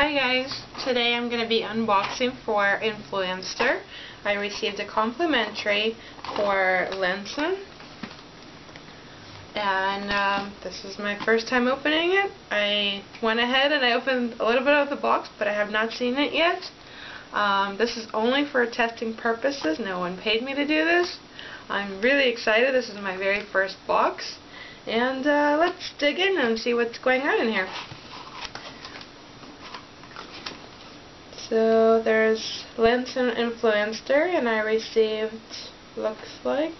Hi guys, today I'm going to be unboxing for Influenster. I received a complimentary for Lansinoh, and this is my first time opening it. I went ahead and I opened a little bit of the box, but I have not seen it yet. This is only for testing purposes. No one paid me to do this. I'm really excited. This is my very first box, and let's dig in and see what's going on in here. So there's Lansinoh Influenster, and I received, looks like,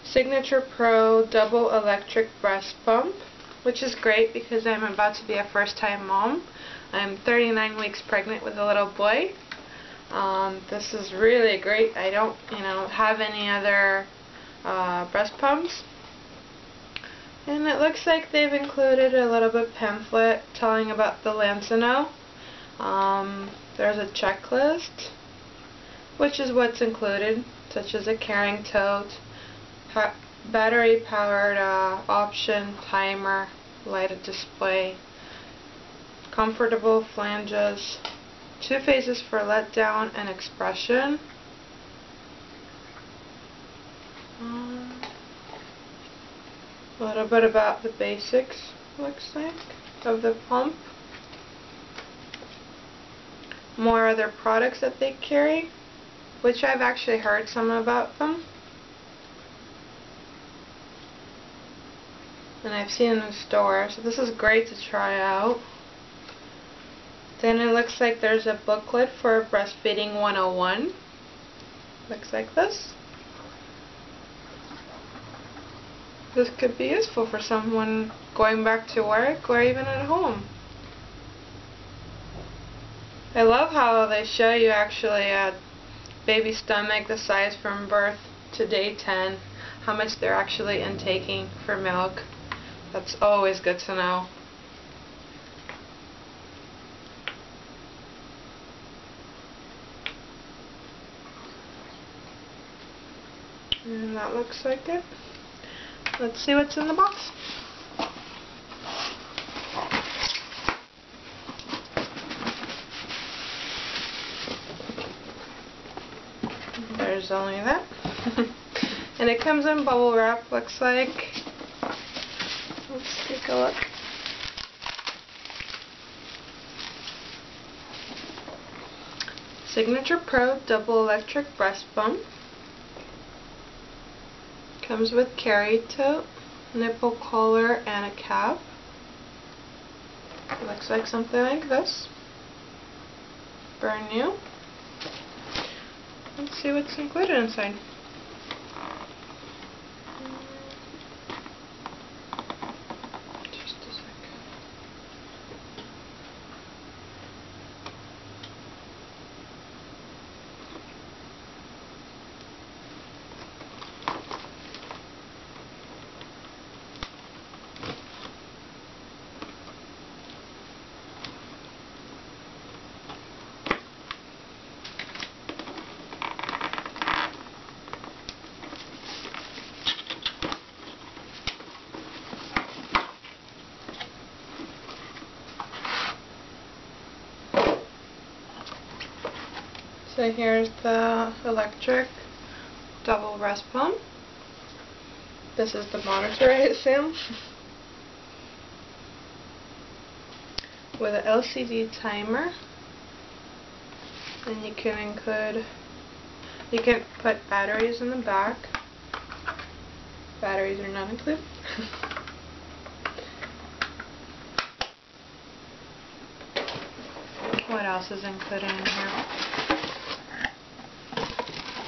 Signature Pro Double Electric Breast Pump, which is great because I'm about to be a first-time mom. I'm 39 weeks pregnant with a little boy. This is really great. I don't, have any other breast pumps. And it looks like they've included a little bit pamphlet telling about the Lansinoh. There's a checklist, which is what's included, such as a carrying tote, battery-powered option, timer, lighted display, comfortable flanges, 2 phases for letdown and expression. A little bit about the basics, looks like, of the pump. More other products that they carry, which I've actually heard some about them. And I've seen in the store, so this is great to try out. Then it looks like there's a booklet for Breastfeeding 101. Looks like this. This could be useful for someone going back to work or even at home. I love how they show you actually a baby stomach, the size from birth to day 10, how much they're actually intaking for milk. That's always good to know. And that looks like it. Let's see what's in the box. There's only that. And it comes in bubble wrap, looks like. Let's take a look. Signature Pro Double Electric Breast Pump. Comes with carry tote, nipple collar, and a cap. Looks like something like this. Brand new. Let's see what's included inside. Just a second. So here's the electric double breast pump. This is the monitor, I assume. With an LCD timer. And you can put batteries in the back. Batteries are not included. What else is included in here?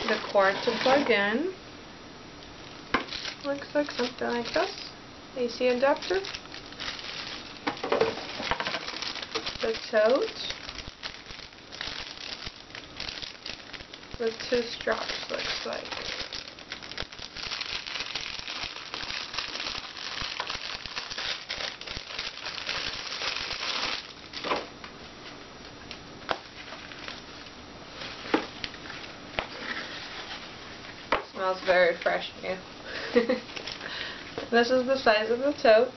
The cord to plug in. Looks like something like this. AC adapter. The tote. With 2 straps, looks like. Smells very fresh new. This is the size of the tote.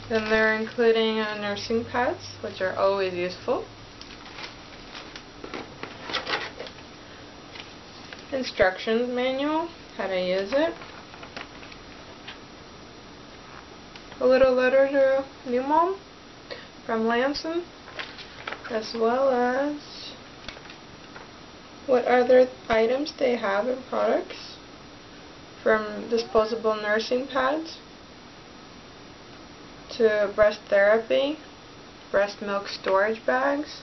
Then they're including nursing pads, which are always useful. Instructions manual, how to use it. A little letter to new mom from Lansinoh, as well as what other items they have and products, from disposable nursing pads to breast therapy, breast milk storage bags.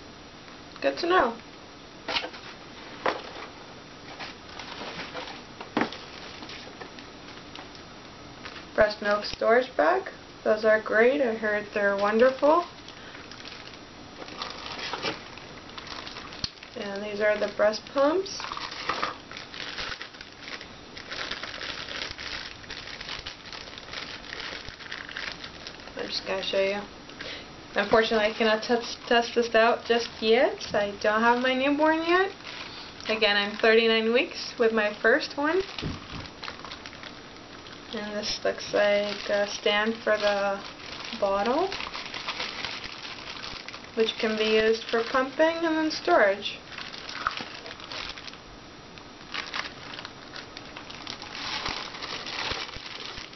Good to know. Breast milk storage bag. Those are great. I heard they're wonderful. And these are the breast pumps. I'm just going to show you. Unfortunately, I cannot test this out just yet. I don't have my newborn yet. Again, I'm 39 weeks with my first one. And this looks like a stand for the bottle, which can be used for pumping and then storage.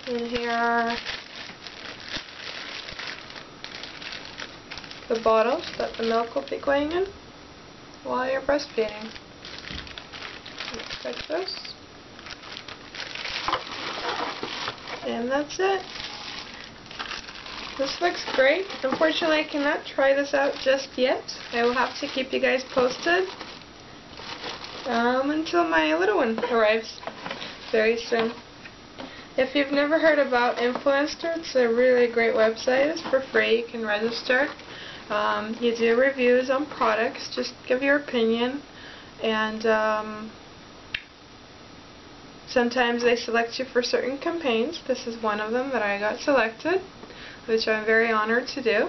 And here are the bottles that the milk will be going in while you're breastfeeding. Looks like this. And that's it. This looks great. Unfortunately, I cannot try this out just yet. I will have to keep you guys posted until my little one arrives very soon. If you've never heard about Influenster, it's a really great website. It's for free. You can register. You do reviews on products. Just give your opinion. And sometimes they select you for certain campaigns. This is one of them that I got selected, which I'm very honored to do.